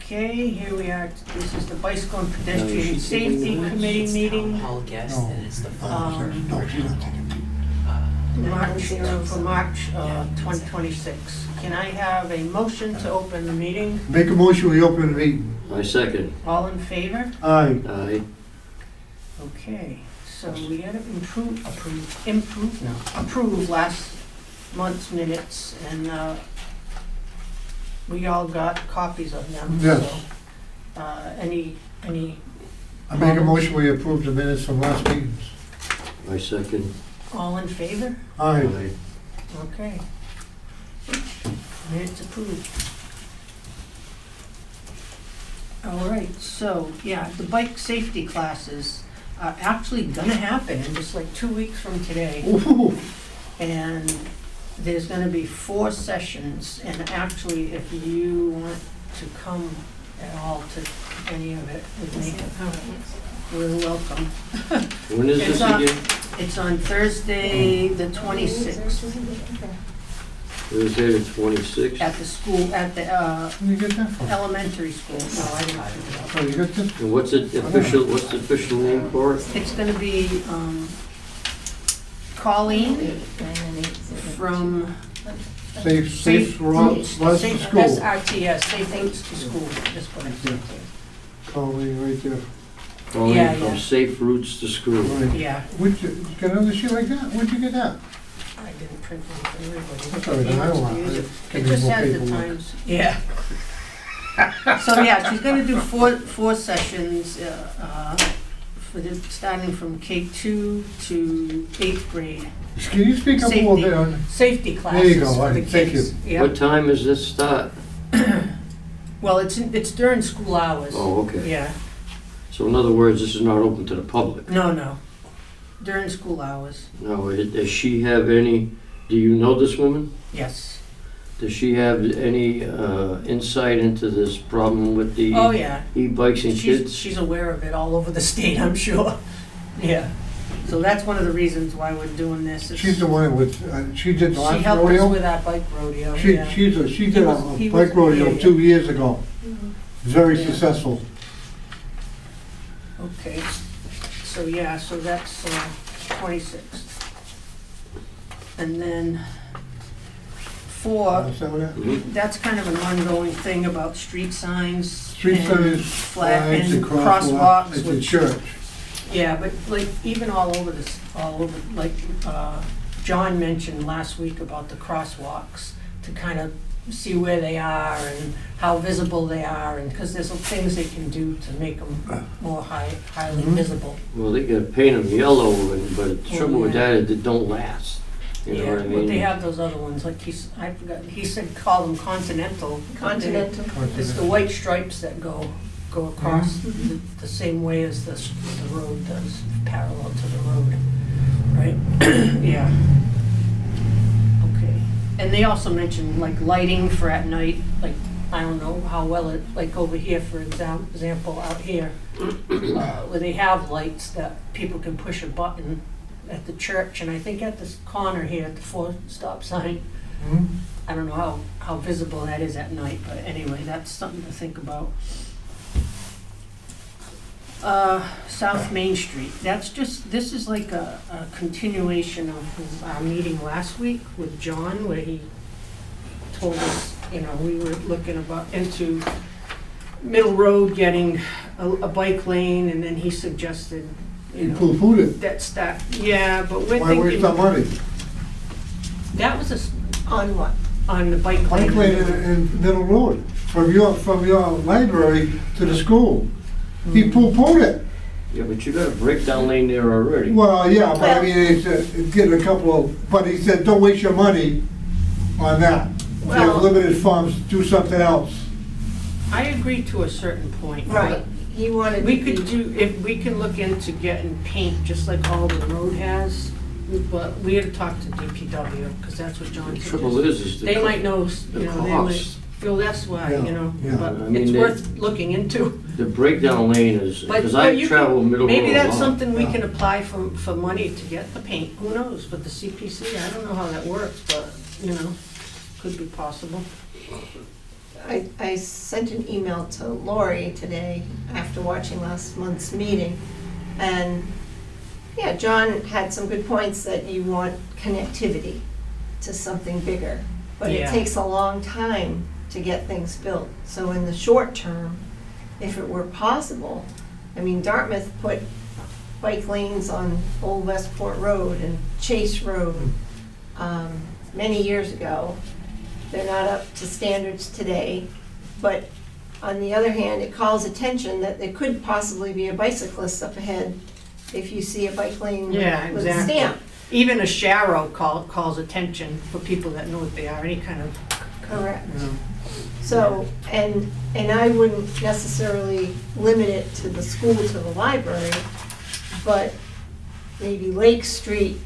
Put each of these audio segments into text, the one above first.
Okay, here we are. This is the Bicycle and Pedestrian Safety Committee meeting. Hall guest, and it's the No, she's not taking me. For March 2026. Can I have a motion to open the meeting? Make a motion, we open the meeting. I second. All in favor? Aye. Aye. Okay, so we gotta approve last month's minutes, and we all got copies of them. Yes. So, any, I make a motion, we approve the minutes from last meetings. I second. all in favor? Aye. Okay. Minutes approved. All right, so, yeah, the bike safety classes are actually gonna happen in just like 2 weeks from today. Ooh, And there's gonna be 4 sessions, and actually, if you want to come at all to any of it with me, you're welcome. When is It's this on- again? It's on Thursday, the 26th, Thursday the 26th? at the school, at the where you get that from? elementary school. No, I didn't print it out. Oh, you got this? And what's the official name for it? It's gonna be Colleen from Safe routes, less to Safe school. SRTS, Safe Routes to School, just what I said. Colleen right there. Calling Yeah, from yeah. Safe Routes to School. Right. Yeah, Where'd you get another sheet like that? Where'd you get that? I didn't print one for everybody. That's all right, I don't want it. It just has the times, yeah. So, yeah, she's gonna do four sessions, starting from K2 to 8th grade. Can you speak up a little bit on? Safety There you classes go, for the right, thank kids. you. Yep. What time does this start? Well, it's during school hours. Oh, okay. Yeah, So in other words, this is not open to the public? no, during school hours, No, does she have any, do you know this woman? yes. Does she have any insight into this problem with the Oh, yeah. e-bikes and kids? She's aware of it all over the state, I'm sure. Yeah. So that's one of the reasons why we're doing this. is She's the one with, she did the She last helped us rodeo? with our bike rodeo, She yeah. did He a was- bike rodeo yeah. 2 years ago. Very Yeah. successful. Okay, so yeah, so that's 26th. And then 4, Is that what that- Mhm. that's kind of an ongoing thing about street signs. Street and signs, flag flags, and and crosswalks, it's a which- church. Yeah, but like even all over this, like John mentioned last week about the crosswalks, to kind of see where they are and how visible they are, and because there's some things they can do to make them more highly Mhm. visible. Well, they gotta paint them yellow, but the trouble with yeah. that is they don't last. You know Yeah, what I but mean? they have those other ones, like I forgot, he said call them Continental. Continental. It's the white stripes that go across the same way as the road does, parallel to the road, right? Yeah. Okay. And they also mentioned like lighting for at night, like, I don't know how well it, like over here, for example, out here, where they have lights that people can push a button at the church, and I think at this corner here, at the 4-stop sign, Mhm. I don't know how visible that is at night, but anyway, that's something to think about. South Main Street, this is like a continuation of our meeting last week with John, where he told us, we were looking into Middle Road getting a bike lane, and then he suggested, You poo-pooed it. yeah, but we're Why waste that thinking, money? that was On what? on the bike lane. Bike lane in Middle Road, from your library to the school. He poo-pooed it. Yeah, but you got a breakdown lane there already. Well, yeah, but I Well- mean, it's getting a couple of, but he said, don't waste your money on that. If you have Well- limited funds, do something else. I agree to a certain point. Right, he wanted We to could be, do, if we can look into getting paint, just like all the road has, but we had to talk to DPW, because that's what John The suggested. trouble is They might know, the they might cost. feel that's why, Yeah, yeah. but I mean, it's they- worth looking into. The breakdown lane is, But- because but I you travel can- Middle Road a lot. Maybe that's something we Yeah. can apply for money to get the paint, who knows, but the CPC, I don't know how that works, but, could be possible. I sent an email to Lori today after watching last month's meeting. And, yeah, John had some good points that you want connectivity to something bigger. But it Yeah. takes a long time to get things built. So in the short term, if it were possible, I mean, Dartmouth put bike lanes on Old Westport Road and Chase Road many years ago. They're not up to standards today, but on the other hand, it calls attention that there could possibly be a bicyclist up ahead if you see a bike lane Yeah, with a exactly. stamp. Even a sharrow calls attention for people that know what they are, any kind of, Correct. you know. So, and I wouldn't necessarily limit it to the school, to the library, but maybe Lake Street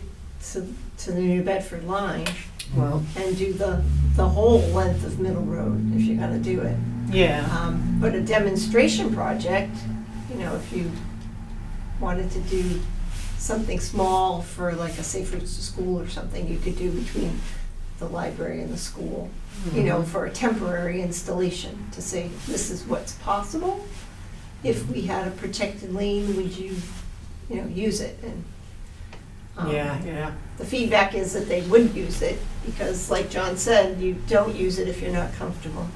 to the New Bedford line, Well, and do the whole length of Middle Road if you're gonna do it. yeah, But a demonstration project, you know, if you wanted to do something small for like a Safe Routes to School or something, you could do between the library and the school, you know, for a temporary installation to say, this is what's possible. If we had a protected lane, would you, you know, use it? And yeah. the feedback is that they would use it because, like John said, you don't use it if you're not comfortable.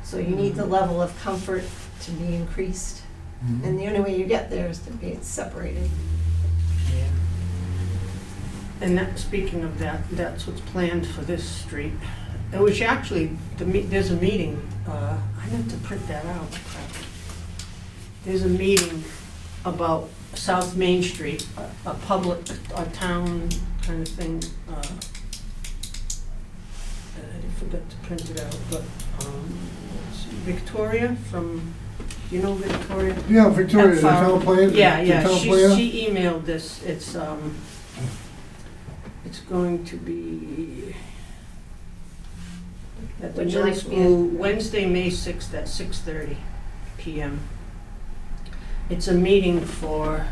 So you need the level of comfort to be increased. And the only way you get there is to be separated. Yeah. And that, speaking of that, that's what's planned for this street. It was actually, there's a meeting, I meant to print that out. Crap. There's a meeting about South Main Street, a public, a town kind of thing. I forgot to print it out, but let's see, Victoria from, you know Victoria? Yeah, Victoria, the At town plan? Yeah, the yeah, town planner? she emailed this, it's going to be at the Would you middle like me school, Wednesday, May 6th at 6:30 PM. It's a meeting for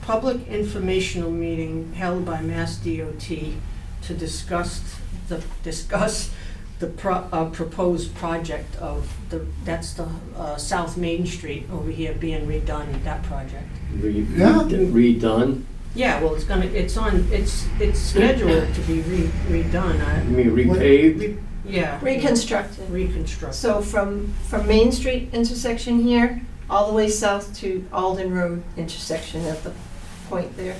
public informational meeting held by Mass DOT to discuss the proposed project of that's the South Main Street over here being redone, that project. Yeah. Redone? Yeah, well, it's scheduled to be redone. You mean repaved? Yeah. Reconstructed. Reconstructed. So from Main Street intersection here, all the way south to Alden Road intersection at the point there.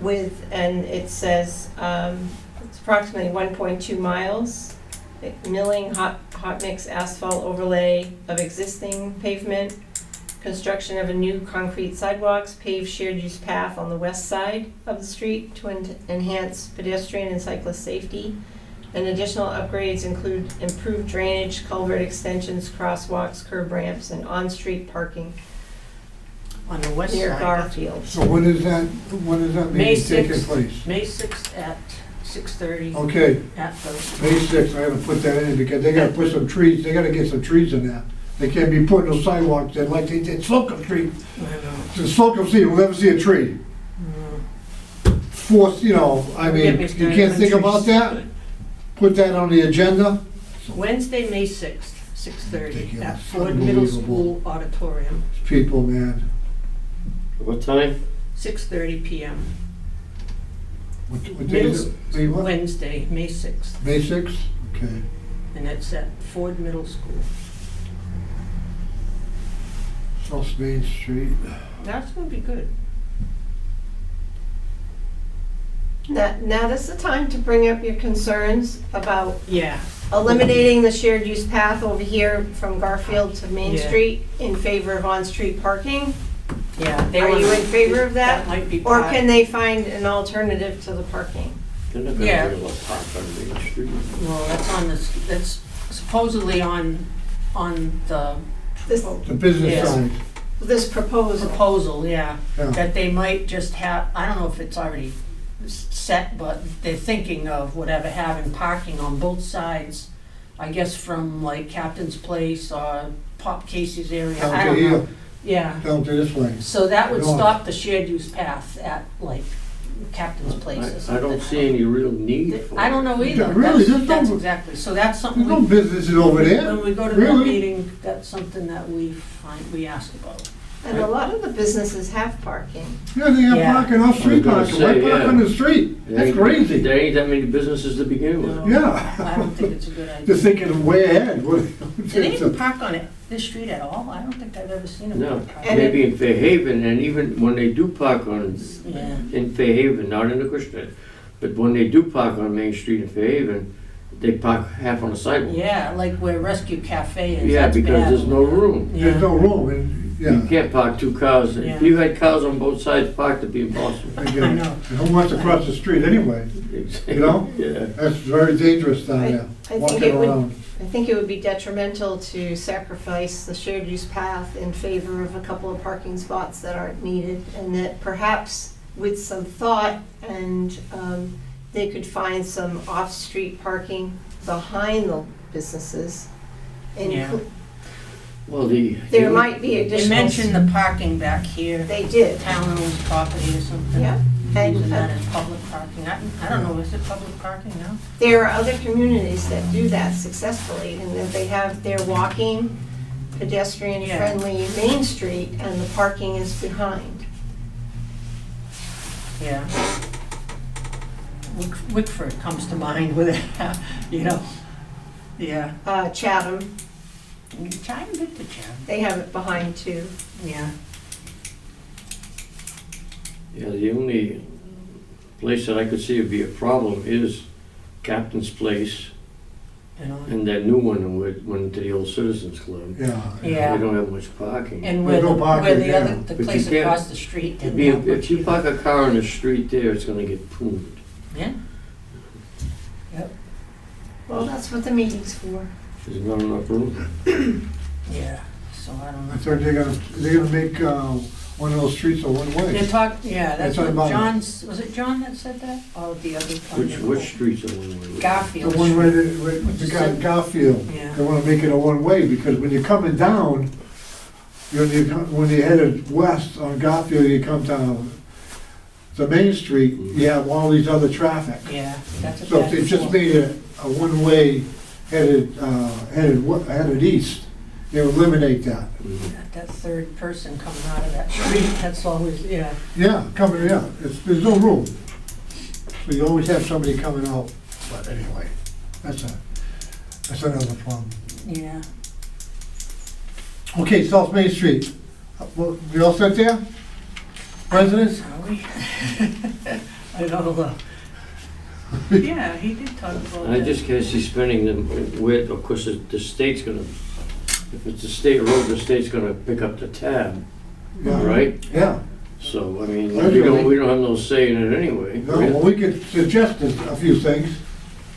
And it says, it's approximately 1.2 miles. Milling, hot mix asphalt overlay of existing pavement, construction of a new concrete sidewalks, paved shared use path on the west side of the street to enhance pedestrian and cyclist safety. And additional upgrades include improved drainage, culvert extensions, crosswalks, curb ramps, and on-street parking On the west near side. Garfield. So when is that May meeting taking 6th. place? May 6th at 6:30 Okay, at the, May 6th, I haven't put that in because they gotta put some trees, they gotta get some trees in there. They can't be putting those sidewalks in like they did Slocum Street. I don't know. To Slocum Street, you'll never see a tree. Force, you know, I mean, Get me you started can't on think about trees. that? Put that on the agenda? Wednesday, May 6th, 6:30 Ridiculous. at Ford Middle Unbelievable. School Auditorium, People, man. What time? 6:30 PM. What day Middle, is it? May what? Wednesday, May 6th, May 6th? Okay. and it's at Ford Middle School. South Main Street. That's gonna be good. Now is the time to bring up your concerns about Yeah, eliminating the shared use path over here from Garfield to Main Yeah. Street in favor of on-street parking. yeah. they Are you wanna- in favor of that? That might be Or part. can they find an alternative to the parking? They're not Yeah. gonna be able to park on Main Street. Well, that's supposedly on the This, The business Yes. side. this proposal. proposal, yeah. Yeah. That they might just have, I don't know if it's already set, but they're thinking of whatever, having parking on both sides. I guess from like Captain's Place or Pop Casey's area, I Down to don't know. here, Yeah, down to this way. so that would North. stop the shared use path at like Captain's Place or something. I don't see any real need for it. I don't know either. Yeah, really, That's no- exactly, so that's something There's no we, businesses over there. when we go to that Really? meeting, that's something that we ask about. And a lot of the businesses have parking. Yeah, they have Yeah. parking, off street I was gonna parking, why say, park yeah. on the street? There That's ain't- crazy. There ain't that many businesses to begin with. No. Yeah. I don't think it's a good idea. Just thinking way ahead. Do they even park on it, this street at all? I don't think I've ever seen them No, park. And maybe in Fairhaven, and even when they do park on, Yeah, in Fairhaven, not in Acushnet, but when they do park on Main Street in Fairhaven, they park half on the sidewalk. yeah, like where Rescue Cafe is, Yeah, that's because bad. there's no room. There's Yeah, no room, and, You yeah. can't park two cars. Yeah. If you had cars on both sides parked, it'd be impossible. I I know. Who wants to cross the street anyway? You know? Yeah. That's very dangerous down I there, think walking it would- around. I think it would be detrimental to sacrifice the shared use path in favor of a couple of parking spots that aren't needed, and that perhaps with some thought and they could find some off-street parking behind the businesses. Yeah. Well, There might be they additional. mentioned the parking back here, They did, town owns property or something. yeah. Using And that as public parking. I don't know, is it public parking now? there are other communities that do that successfully, and that they have their walking, pedestrian-friendly Main Street, and the parking is behind. Yeah. Wickford comes to mind with it, you know, yeah. Chatham, Chatham, been to Chatham, they have it behind too. yeah. Yeah, the only place that I could see would be a problem is Captain's Place You know, and that new one that went to the old Citizens Club. Yeah. Yeah. They don't have much parking. and where There's no the, parking where the there. other, the But you place can't- across the street It'd didn't be- have much If you either. park a car on the street there, it's gonna get pruned. Yeah. Yep, Well, that's what the meeting's for. There's not enough room. yeah, so I don't I know. thought they're gonna make, one of those streets a They one-way. talked, yeah, that's That's what about it. John's, was it John that said that? Or the other? Which streets are one way? The Garfield one Street. right the guy Garfield, Yeah. they wanna make it a one-way, because when you're coming down, when you're headed west on Garfield, you come down the Main Street, you have all these other traffic. Yeah, that's a So bad if they just thought. made it a one-way headed east, they would eliminate that. That third person coming out of that street, that's always, yeah. Yeah, there's no room. So you always have somebody coming out, but anyway, that's another problem. Yeah. Okay, South Main Street, well, you all set there? Presidents? Are we? I don't know. Yeah, he did talk about I that. just can't see spending them with, of course, the state's gonna, if it's a state road, the state's gonna pick up the tab, Yeah. right? Yeah, So, I mean, Really? we don't have no say in it anyway. no, well, we could suggest a few things.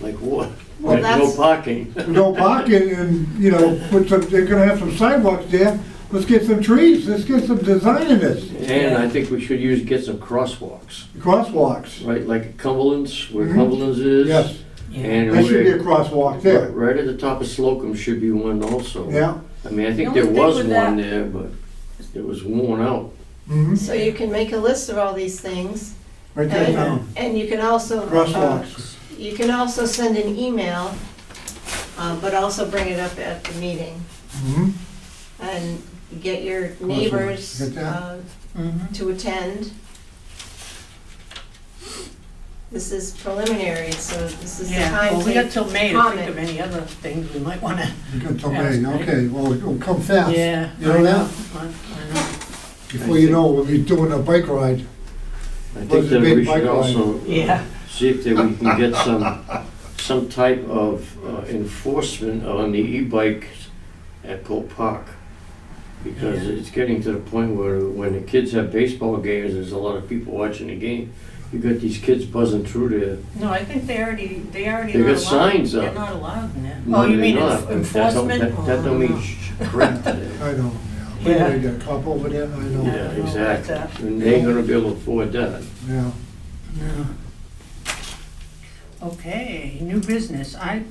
Like what? Well, No that's- parking. No parking and, they're gonna have some sidewalks there. Let's get some trees, let's get some design in this. And I think we should get some crosswalks, Crosswalks, right, like Cumberland's, where Mhm. Cumberland's is. yes, Yeah. And there should be a where, crosswalk there, right at the top of Slocum should be one also. yeah. I mean, I think The there only thing was with one that- there, but it was worn out. Mhm. So you can make a list of all these things, Right there down, and you can also. crosswalks. You can also send an email, but also bring it up at the meeting, Mhm. and get your neighbors Get that? Mhm. to attend. This is preliminary, so this is the Yeah, time well, we got to till May to think comment. of any other things we might wanna. You got till Yes, May, right. okay, well, it'll come fast. Yeah. You know that? I know. Before you know, we'll be doing a bike ride. I Was think it that big we bike should ride? also Yeah, see if that we can get some type of enforcement on the e-bikes at Colt Park. Because Yeah. it's getting to the point where when the kids have baseball games, there's a lot of people watching the game. You got these kids buzzing through there. no, I think they already They not got allowed. signs They're up. not allowed in there. No, Oh, you they're mean not. enforcement? That don't mean crap to them. I know, yeah. Yeah. We got a cop over there, I know, Yeah, know about exactly. that. And they ain't gonna be able to afford that. yeah. No. Okay, new business. I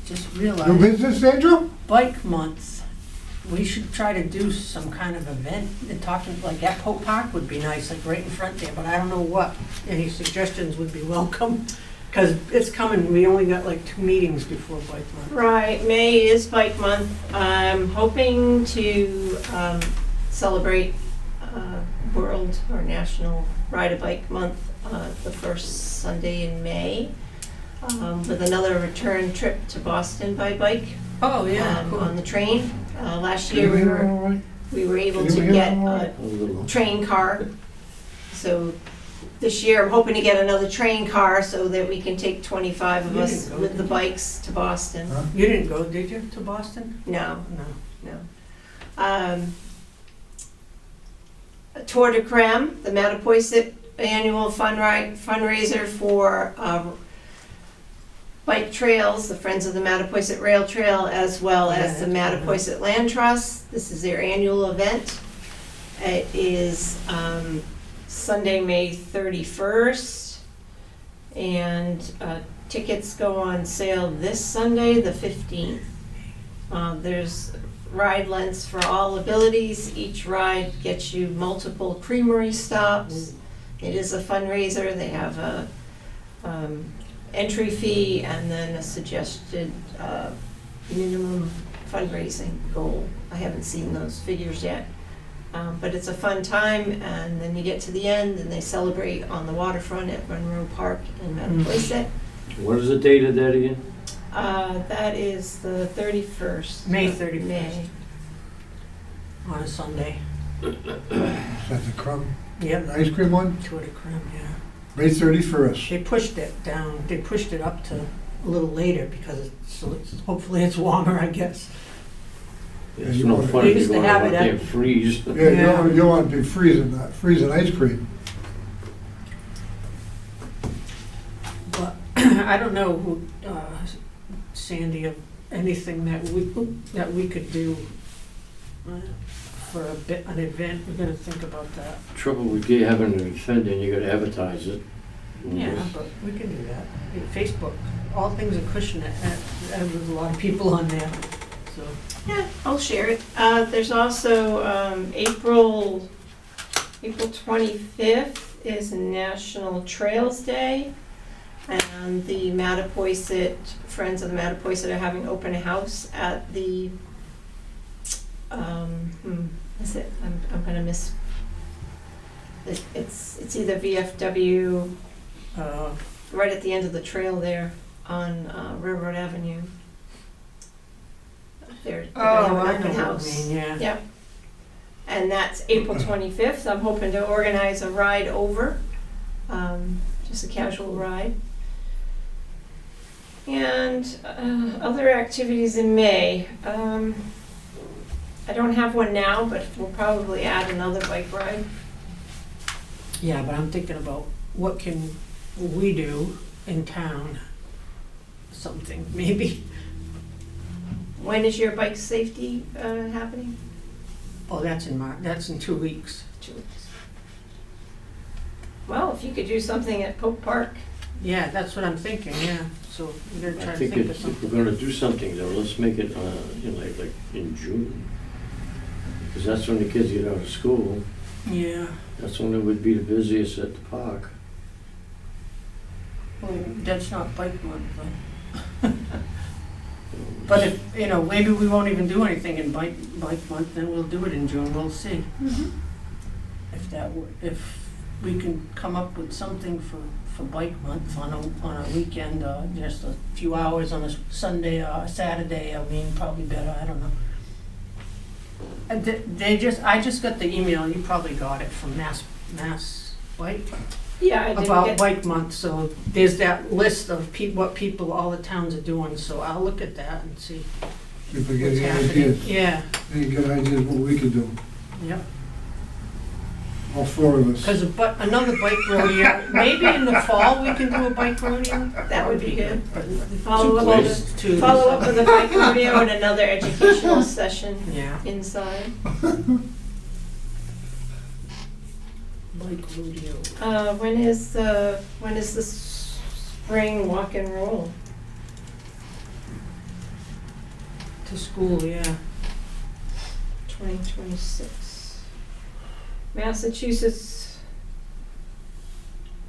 just New realized business, Sandra? bike month. we should try to do some kind of event, and talking, like at Pope Park would be nice, like right in front there, but I don't know what. Any suggestions would be welcome, because it's coming, we only got like 2 meetings before Bike Month. Right, May is Bike Month. I'm hoping to celebrate World or National Ride a Bike Month the first Sunday in May with another return trip to Boston by bike Oh, yeah, cool. on the train. Last Can you year we hear were all right? we were able Can you to hear get all right? a A little. train car. So this year I'm hoping to get another train car so that we can take 25 of You us didn't go, with did the you? bikes to Boston. Huh? You didn't go, did you, to Boston? No, No. no. Tour de Creme, the Mattapoisett annual fundraiser for bike trails, the Friends of the Mattapoisett Rail Trail, as well as the Yeah, that's Mattapoisett Land Trust. This is their annual event. It is Sunday, May 31st, and tickets go on sale this Sunday, the 15th. There's ride lengths for all abilities. Each ride gets you multiple creamery stops. It is a fundraiser. They have a entry fee and then a suggested minimum fundraising goal. I haven't seen those figures yet. But it's a fun time, and then you get to the end and they celebrate on the waterfront at Monroe Park in Mattapoisett. What is the date of that again? That is the 31st. May of 31st. May. On a Sunday. Is that the crumb, Yep. ice cream one? Tour de Creme, yeah. May 31st. They pushed it down, they pushed it up to a little later because hopefully it's warmer, I guess. It's you no want- fun They if used you're to going have out it there at- and freeze. Yeah, Yeah. you don't want to be freezing ice cream. But I don't know who, Sandy, of anything that we could do for an event. We're gonna think about that. Trouble with having an event, and you gotta advertise it. Yeah, but we can do that. Facebook, all things Acushnet, there's a lot of people on there, so. Yeah, I'll share it. There's also April 25th is National Trails Day, and the Mattapoisett, Friends of the Mattapoisett are having open house at the, is it, I'm gonna miss, it's either VFW, right at the end of the trail there on Railroad Avenue. They're gonna have an open house. Yeah. Yep. And that's April 25th. I'm hoping to organize a ride over, just a casual ride. And other activities in May. I don't have one now, but we'll probably add another bike ride. Yeah, but I'm thinking about what can we do in town? Something, maybe. When is your bike safety happening? Oh, that's in March, that's in 2 weeks. 2 weeks. Well, if you could do something at Pope Park. Yeah, that's what I'm thinking, yeah. So we're gonna try I to think think of if something. we're gonna do something though, let's make it, like in June. Because that's when the kids get out of school. Yeah. That's when it would be the busiest at the park. Well, that's not bike month though. But if, maybe we won't even do anything in bike month, then we'll do it in June, we'll see. If we can come up with something for bike month on a weekend, just a few hours on a Sunday or a Saturday, probably better, I don't know. And I just got the email, you probably got it from Mass Bike, Yeah, I didn't about get. bike month, so there's that list of what people, all the towns are doing, so I'll look at that and see See if we get what's any happening. ideas, Yeah, any good ideas what we could do, yep. all 4 of us. Because another bike rodeo, maybe in the fall we can do a bike rodeo? That would be good. But Follow too up close to. Follow up with a bike rodeo and another educational session Yeah, inside. bike rodeo. When is the spring walk and roll? To school, yeah. 2026. Massachusetts,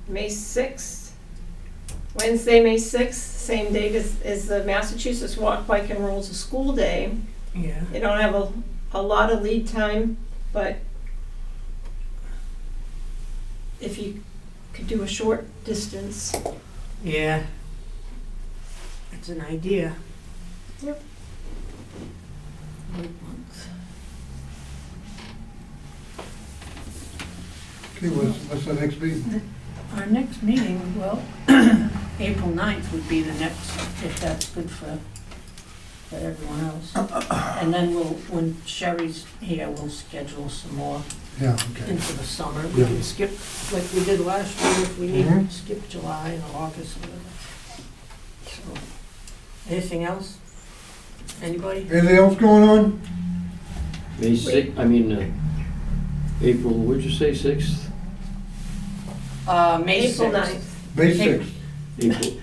May 6th, Wednesday, May 6th, same date as the Massachusetts Walk, Bike, and Rolls a School Day. Yeah. They don't have a lot of lead time, but if you could do a short distance. Yeah. It's an idea. Yep. Late month. Okay, what's the next meeting? Our next meeting, well, April 9th would be the next, if that's good for everyone else. And then when Sherry's here, we'll schedule some more Yeah, okay. into the summer. We Yeah. can skip, like we did last year, if we need, Mhm. skip July or August, whatever. So, anything else? Anybody? Anything else going on? May 6th, April, what'd you say, 6th? May April 6th. 9th. May Hey. 6th. April,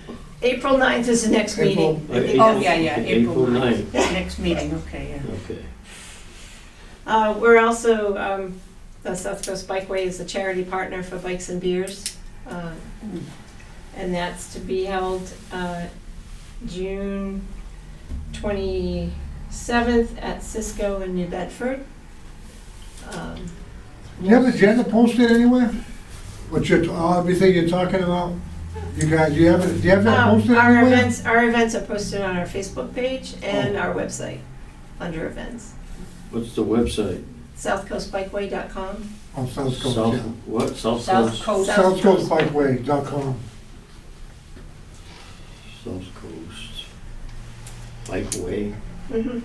April 9th is the next April- meeting. I think Oh, that's- yeah, April April 9th. 9th. Next meeting, okay, yeah. Okay. We're also, the South Coast Bikeway is a charity partner for Bikes and Beers. And that's to be held June 27th at Cisco in New Bedford. Do you have an agenda posted anywhere? Everything you're talking about? You guys, do you have that posted Our anywhere? events are posted on our Facebook page and our website, under events. What's the website? southcoastbikeway.com. On South Coast, South, yeah. what, South South Coast? Coast. SouthCoastBikeway.com. South Coast. Bikeway. Mhm.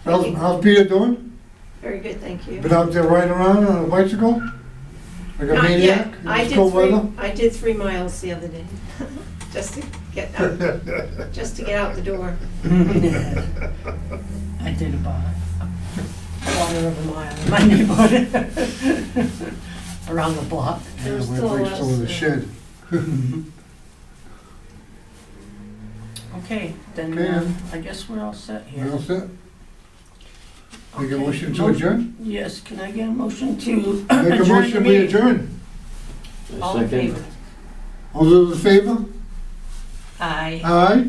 How's Peter doing? Very good, thank you. Been out there riding around on a bicycle? Like a Not maniac? yet. in I this did cold three, weather? I did 3 miles the other day, just to get out, the door. I did about a quarter of a mile in my neighborhood, around the block. There was Yeah, still we're less, still in the yeah. shed. Okay, then Okay. I guess we're all set You here. all set? Make a Okay, motion to adjourn? Yes, can I get a motion to Make a adjourn the motion, we meeting? adjourn. All in Second. favor? All those in favor? Aye. Aye?